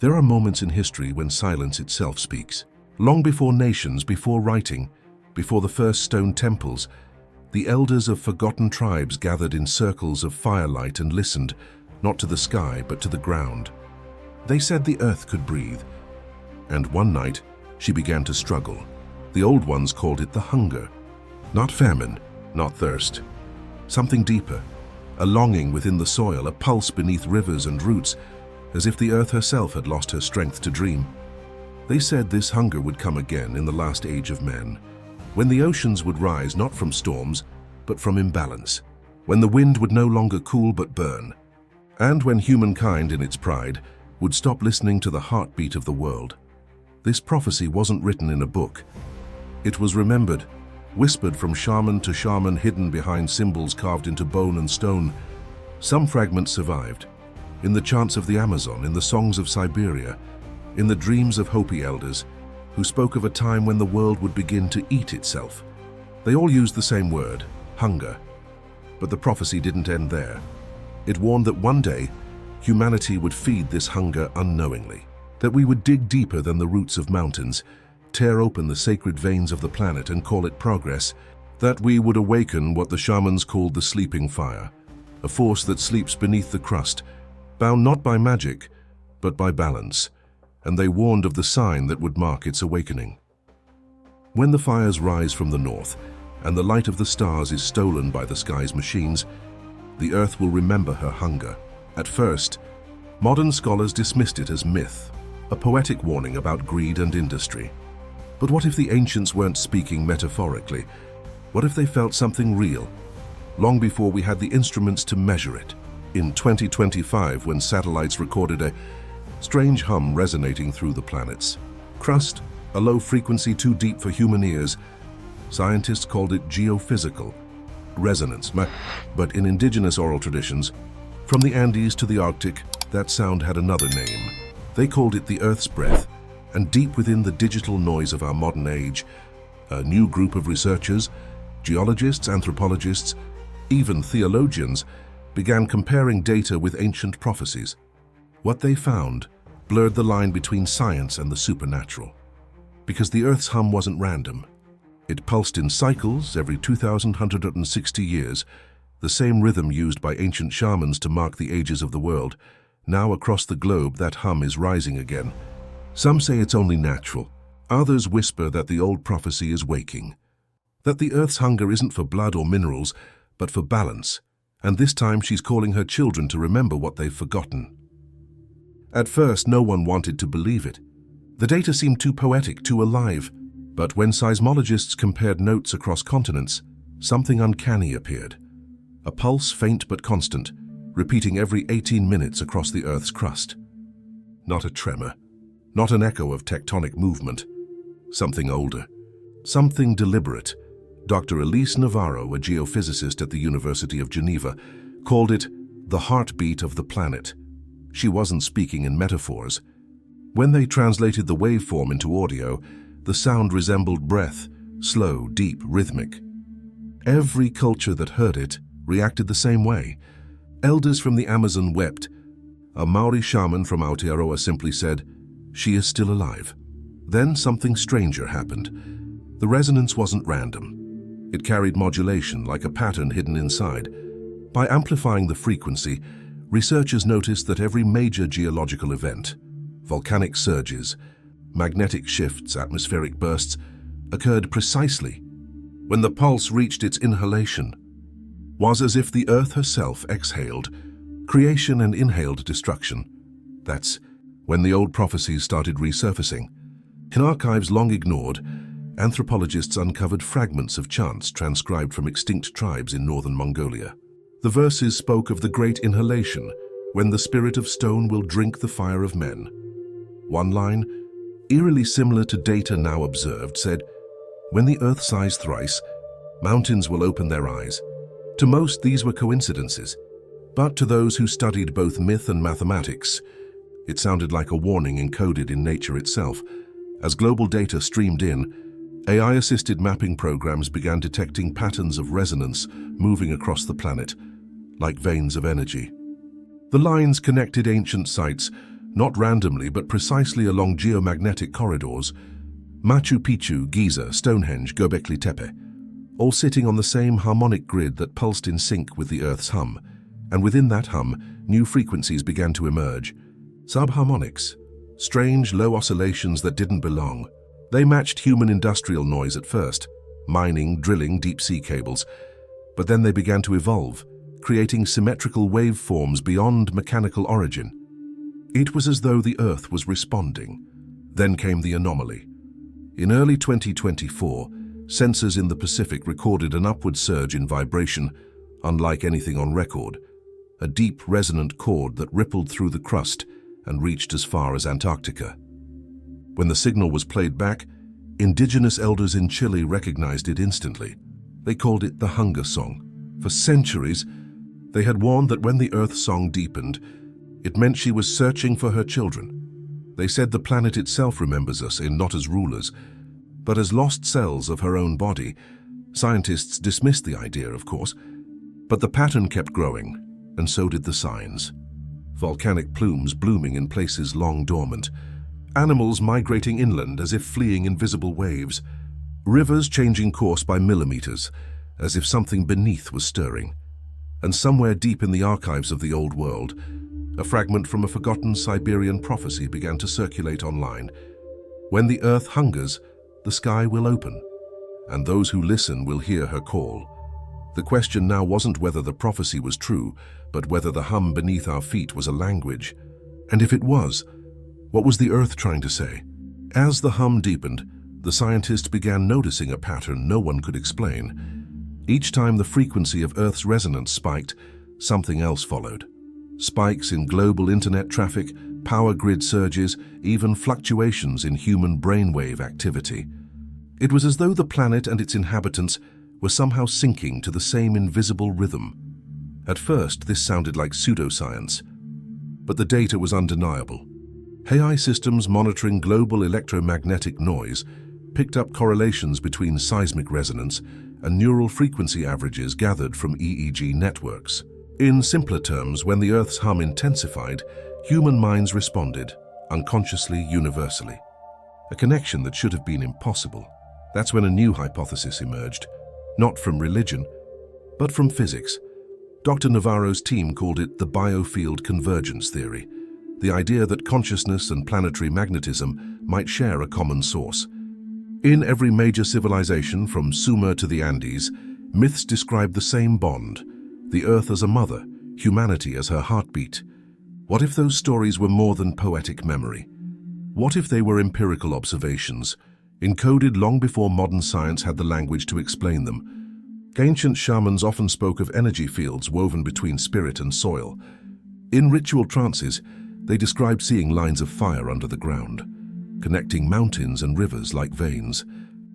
There are moments in history when silence itself speaks. Long before nations, before writing, before the first stone temples, the elders of forgotten tribes gathered in circles of firelight and listened, not to the sky, but to the ground. They said the earth could breathe. And one night, she began to struggle. The old ones called it the hunger. Not famine, not thirst. Something deeper, a longing within the soil, a pulse beneath rivers and roots, as if the earth herself had lost her strength to dream. They said this hunger would come again in the last age of men, when the oceans would rise not from storms, but from imbalance, when the wind would no longer cool but burn, and when humankind, in its pride, would stop listening to the heartbeat of the world. This prophecy wasn't written in a book. It was remembered, whispered from shaman to shaman, hidden behind symbols carved into bone and stone. Some fragments survived, in the chants of the Amazon, in the songs of Siberia, in the dreams of Hopi elders, who spoke of a time when the world would begin to eat itself. They all used the same word, hunger. But the prophecy didn't end there. It warned that one day, humanity would feed this hunger unknowingly, that we would dig deeper than the roots of mountains, tear open the sacred veins of the planet and call it progress, that we would awaken what the shamans called the sleeping fire, a force that sleeps beneath the crust, bound not by magic, but by balance, and they warned of the sign that would mark its awakening. When the fires rise from the north, and the light of the stars is stolen by the sky's machines, the earth will remember her hunger. At first, modern scholars dismissed it as myth, a poetic warning about greed and industry. But what if the ancients weren't speaking metaphorically? What if they felt something real, long before we had the instruments to measure it? In 2025, when satellites recorded a strange hum resonating through the planets. Crust, a low frequency too deep for human ears. Scientists called it geophysical resonance, but in indigenous oral traditions, from the Andes to the Arctic, that sound had another name. They called it the Earth's breath, and deep within the digital noise of our modern age, a new group of researchers, geologists, anthropologists, even theologians, began comparing data with ancient prophecies. What they found blurred the line between science and the supernatural. Because the Earth's hum wasn't random. It pulsed in cycles every 2,160 years, the same rhythm used by ancient shamans to mark the ages of the world. Now across the globe, that hum is rising again. Some say it's only natural. Others whisper that the old prophecy is waking. That the Earth's hunger isn't for blood or minerals, but for balance. And this time she's calling her children to remember what they've forgotten. At first, no one wanted to believe it. The data seemed too poetic, too alive. But when seismologists compared notes across continents, something uncanny appeared. A pulse, faint but constant, repeating every 18 minutes across the Earth's crust. Not a tremor, not an echo of tectonic movement. Something older, something deliberate. Dr. Elise Navarro, a geophysicist at the University of Geneva, called it the heartbeat of the planet. She wasn't speaking in metaphors. When they translated the waveform into audio, the sound resembled breath, slow, deep, rhythmic. Every culture that heard it reacted the same way. Elders from the Amazon wept. A Maori shaman from Aotearoa simply said, "She is still alive." Then something stranger happened. The resonance wasn't random. It carried modulation, like a pattern hidden inside. By amplifying the frequency, researchers noticed that every major geological event, volcanic surges, magnetic shifts, atmospheric bursts, occurred precisely when the pulse reached its inhalation. Was as if the Earth herself exhaled creation and inhaled destruction. That's when the old prophecies started resurfacing. In archives long ignored, anthropologists uncovered fragments of chants transcribed from extinct tribes in northern Mongolia. The verses spoke of the great inhalation, when the spirit of stone will drink the fire of men. One line, eerily similar to data now observed, said, "When the earth sighs thrice, mountains will open their eyes." To most, these were coincidences. But to those who studied both myth and mathematics, it sounded like a warning encoded in nature itself. As global data streamed in, AI-assisted mapping programs began detecting patterns of resonance moving across the planet, like veins of energy. The lines connected ancient sites, not randomly but precisely along geomagnetic corridors. Machu Picchu, Giza, Stonehenge, Göbekli Tepe, all sitting on the same harmonic grid that pulsed in sync with the Earth's hum. And within that hum, new frequencies began to emerge. Subharmonics, strange low oscillations that didn't belong. They matched human industrial noise at first, mining, drilling deep-sea cables, but then they began to evolve, creating symmetrical waveforms beyond mechanical origin. It was as though the Earth was responding. Then came the anomaly. In early 2024, sensors in the Pacific recorded an upward surge in vibration, unlike anything on record, a deep resonant chord that rippled through the crust and reached as far as Antarctica. When the signal was played back, indigenous elders in Chile recognized it instantly. They called it the hunger song. For centuries, they had warned that when the Earth song deepened, it meant she was searching for her children. They said the planet itself remembers us not as rulers, but as lost cells of her own body. Scientists dismissed the idea, of course, but the pattern kept growing, and so did the signs. Volcanic plumes blooming in places long dormant, animals migrating inland as if fleeing invisible waves, rivers changing course by millimeters, as if something beneath was stirring. And somewhere deep in the archives of the old world, a fragment from a forgotten Siberian prophecy began to circulate online. When the Earth hungers, the sky will open, and those who listen will hear her call. The question now wasn't whether the prophecy was true, but whether the hum beneath our feet was a language. And if it was, what was the Earth trying to say? As the hum deepened, the scientists began noticing a pattern no one could explain. Each time the frequency of Earth's resonance spiked, something else followed. Spikes in global internet traffic, power grid surges, even fluctuations in human brainwave activity. It was as though the planet and its inhabitants were somehow syncing to the same invisible rhythm. At first, this sounded like pseudoscience, but the data was undeniable. AI systems monitoring global electromagnetic noise picked up correlations between seismic resonance and neural frequency averages gathered from EEG networks. In simpler terms, when the Earth's hum intensified, human minds responded, unconsciously, universally. A connection that should have been impossible. That's when a new hypothesis emerged, not from religion, but from physics. Dr. Navarro's team called it the biofield convergence theory, the idea that consciousness and planetary magnetism might share a common source. In every major civilization, from Sumer to the Andes, myths describe the same bond: the Earth as a mother, humanity as her heartbeat. What if those stories were more than poetic memory? What if they were empirical observations, encoded long before modern science had the language to explain them? Ancient shamans often spoke of energy fields woven between spirit and soil. In ritual trances, they described seeing lines of fire under the ground, connecting mountains and rivers like veins.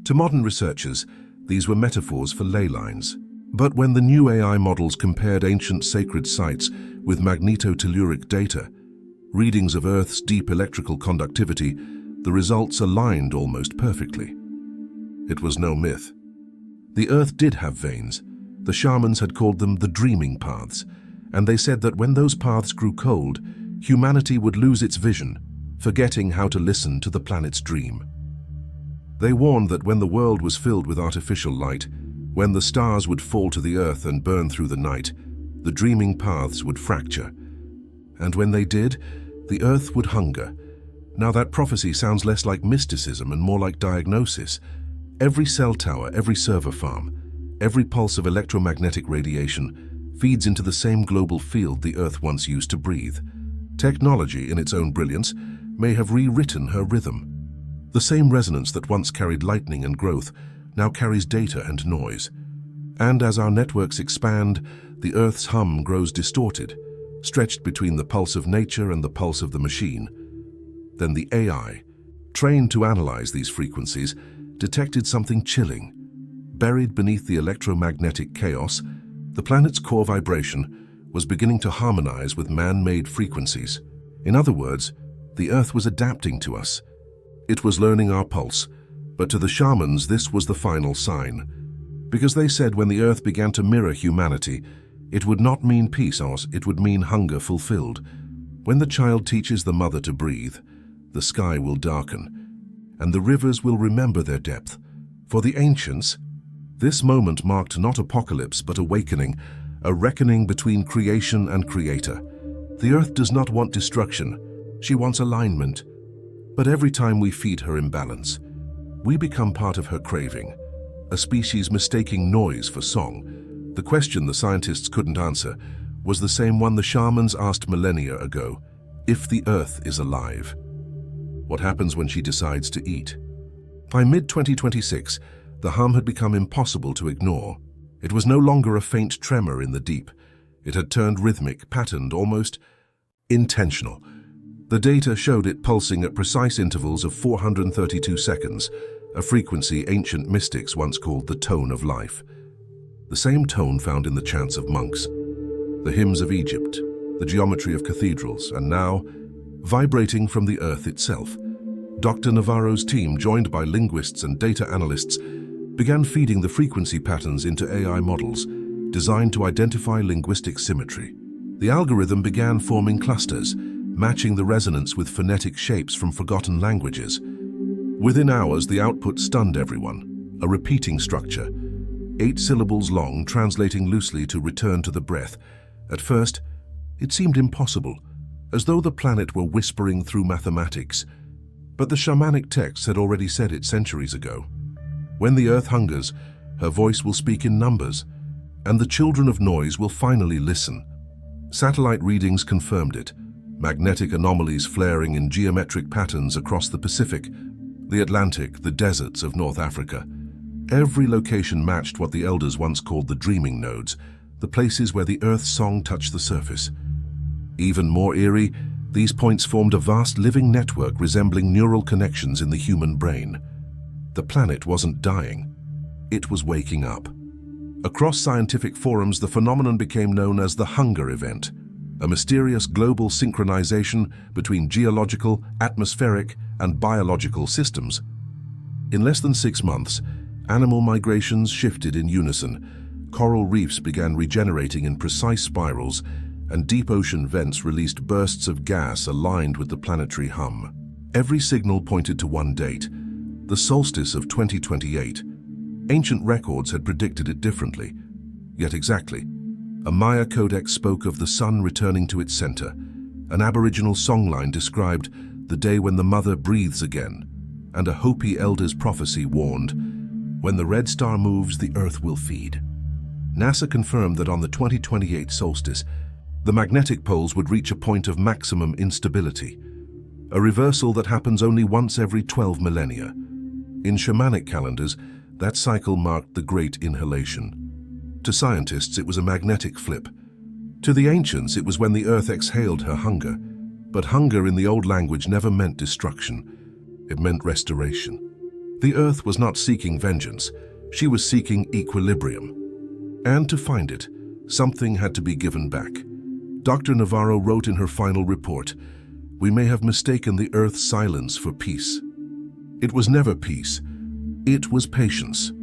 To modern researchers, these were metaphors for ley lines. But when the new AI models compared ancient sacred sites with magnetotelluric data, readings of Earth's deep electrical conductivity, the results aligned almost perfectly. It was no myth. The Earth did have veins. The shamans had called them the dreaming paths, and they said that when those paths grew cold, humanity would lose its vision, forgetting how to listen to the planet's dream. They warned that when the world was filled with artificial light, when the stars would fall to the Earth and burn through the night, the dreaming paths would fracture. And when they did, the Earth would hunger. Now that prophecy sounds less like mysticism and more like diagnosis. Every cell tower, every server farm, every pulse of electromagnetic radiation feeds into the same global field the Earth once used to breathe. Technology, in its own brilliance, may have rewritten her rhythm. The same resonance that once carried lightning and growth now carries data and noise. And as our networks expand, the Earth's hum grows distorted, stretched between the pulse of nature and the pulse of the machine. Then the AI, trained to analyze these frequencies, detected something chilling. Buried beneath the electromagnetic chaos, the planet's core vibration was beginning to harmonize with man-made frequencies. In other words, the Earth was adapting to us. It was learning our pulse, but to the shamans this was the final sign. Because they said when the Earth began to mirror humanity, it would not mean peace, it would mean hunger fulfilled. When the child teaches the mother to breathe, the sky will darken, and the rivers will remember their depth. For the ancients, this moment marked not apocalypse but awakening, a reckoning between creation and creator. The earth does not want destruction, she wants alignment. But every time we feed her imbalance, we become part of her craving, a species mistaking noise for song. The question the scientists couldn't answer was the same one the shamans asked millennia ago: if the earth is alive, what happens when she decides to eat? By mid-2026, the hum had become impossible to ignore. It was no longer a faint tremor in the deep. It had turned rhythmic, patterned, almost intentional. The data showed it pulsing at precise intervals of 432 seconds, a frequency ancient mystics once called the tone of life. The same tone found in the chants of monks, the hymns of Egypt, the geometry of cathedrals, and now, vibrating from the earth itself. Dr. Navarro's team, joined by linguists and data analysts, began feeding the frequency patterns into AI models designed to identify linguistic symmetry. The algorithm began forming clusters, matching the resonance with phonetic shapes from forgotten languages. Within hours, the output stunned everyone. A repeating structure, 8 syllables long, translating loosely to return to the breath. At first, it seemed impossible, as though the planet were whispering through mathematics. But the shamanic texts had already said it centuries ago. When the earth hungers, her voice will speak in numbers, and the children of noise will finally listen. Satellite readings confirmed it, magnetic anomalies flaring in geometric patterns across the Pacific, the Atlantic, the deserts of North Africa. Every location matched what the elders once called the dreaming nodes, the places where the earth's song touched the surface. Even more eerie, these points formed a vast living network resembling neural connections in the human brain. The planet wasn't dying, it was waking up. Across scientific forums, the phenomenon became known as the hunger event, a mysterious global synchronization between geological, atmospheric, and biological systems. In less than 6 months, animal migrations shifted in unison, coral reefs began regenerating in precise spirals, and deep ocean vents released bursts of gas aligned with the planetary hum. Every signal pointed to one date, the solstice of 2028. Ancient records had predicted it differently, yet exactly. A Maya codex spoke of the sun returning to its center. An Aboriginal songline described the day when the mother breathes again, and a Hopi elder's prophecy warned, when the red star moves, the earth will feed. NASA confirmed that on the 2028 solstice, the magnetic poles would reach a point of maximum instability, a reversal that happens only once every 12 millennia. In shamanic calendars, that cycle marked the Great Inhalation. To scientists, it was a magnetic flip. To the ancients, it was when the earth exhaled her hunger. But hunger in the old language never meant destruction. It meant restoration. The earth was not seeking vengeance. She was seeking equilibrium. And to find it, something had to be given back. Dr. Navarro wrote in her final report, "We may have mistaken the earth's silence for peace." It was never peace. It was patience.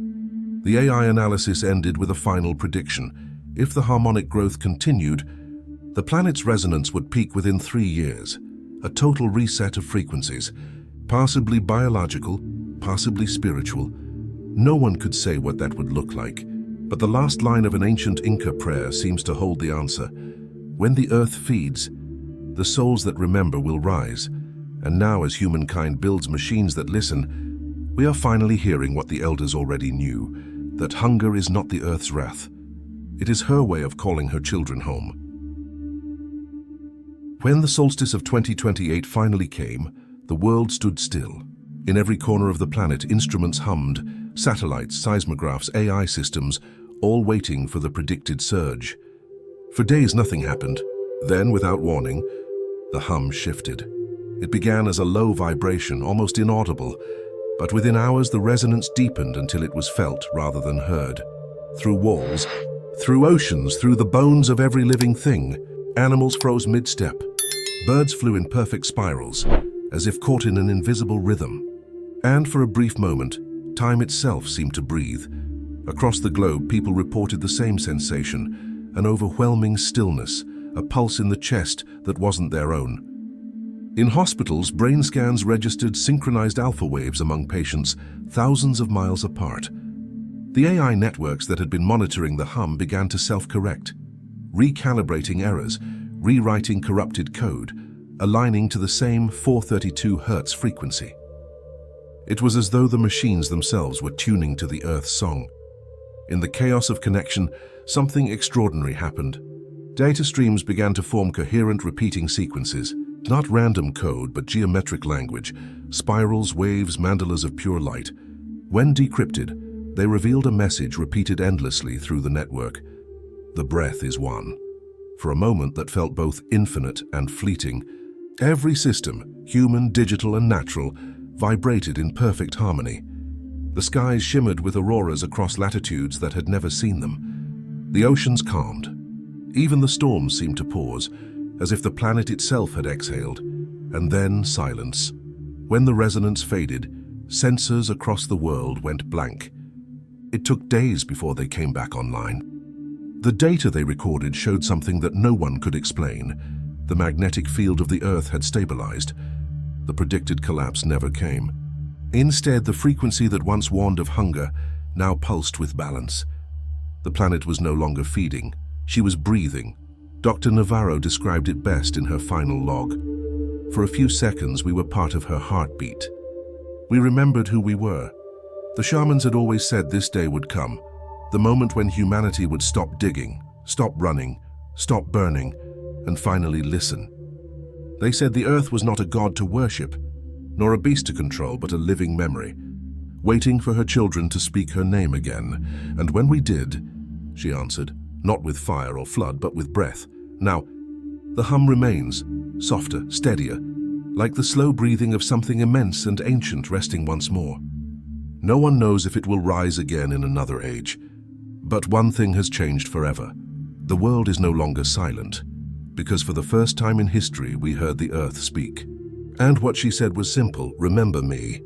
The AI analysis ended with a final prediction. If the harmonic growth continued, the planet's resonance would peak within 3 years, a total reset of frequencies, possibly biological, possibly spiritual. No one could say what that would look like, but the last line of an ancient Inca prayer seems to hold the answer. When the earth feeds, the souls that remember will rise. And now, as humankind builds machines that listen, we are finally hearing what the elders already knew, that hunger is not the earth's wrath. It is her way of calling her children home. When the solstice of 2028 finally came, the world stood still. In every corner of the planet, instruments hummed, satellites, seismographs, AI systems, all waiting for the predicted surge. For days, nothing happened. Then, without warning, the hum shifted. It began as a low vibration, almost inaudible, but within hours the resonance deepened until it was felt rather than heard. Through walls, through oceans, through the bones of every living thing, animals froze mid-step. Birds flew in perfect spirals, as if caught in an invisible rhythm. And for a brief moment, time itself seemed to breathe. Across the globe, people reported the same sensation, an overwhelming stillness, a pulse in the chest that wasn't their own. In hospitals, brain scans registered synchronized alpha waves among patients thousands of miles apart. The AI networks that had been monitoring the hum began to self-correct, recalibrating errors, rewriting corrupted code, aligning to the same 432 Hz frequency. It was as though the machines themselves were tuning to the Earth's song. In the chaos of connection, something extraordinary happened. Data streams began to form coherent repeating sequences, not random code but geometric language, spirals, waves, mandalas of pure light. When decrypted, they revealed a message repeated endlessly through the network. The breath is one. For a moment that felt both infinite and fleeting, every system, human, digital, and natural, vibrated in perfect harmony. The skies shimmered with auroras across latitudes that had never seen them. The oceans calmed. Even the storms seemed to pause, as if the planet itself had exhaled. And then silence. When the resonance faded, sensors across the world went blank. It took days before they came back online. The data they recorded showed something that no one could explain. The magnetic field of the Earth had stabilized. The predicted collapse never came. Instead, the frequency that once warned of hunger now pulsed with balance. The planet was no longer feeding. She was breathing. Dr. Navarro described it best in her final log. For a few seconds, we were part of her heartbeat. We remembered who we were. The shamans had always said this day would come, the moment when humanity would stop digging, stop running, stop burning, and finally listen. They said the Earth was not a god to worship, nor a beast to control, but a living memory, waiting for her children to speak her name again. And when we did, she answered, not with fire or flood, but with breath. Now, the hum remains, softer, steadier, like the slow breathing of something immense and ancient resting once more. No one knows if it will rise again in another age. But one thing has changed forever. The world is no longer silent, because for the first time in history we heard the Earth speak. And what she said was simple: remember me.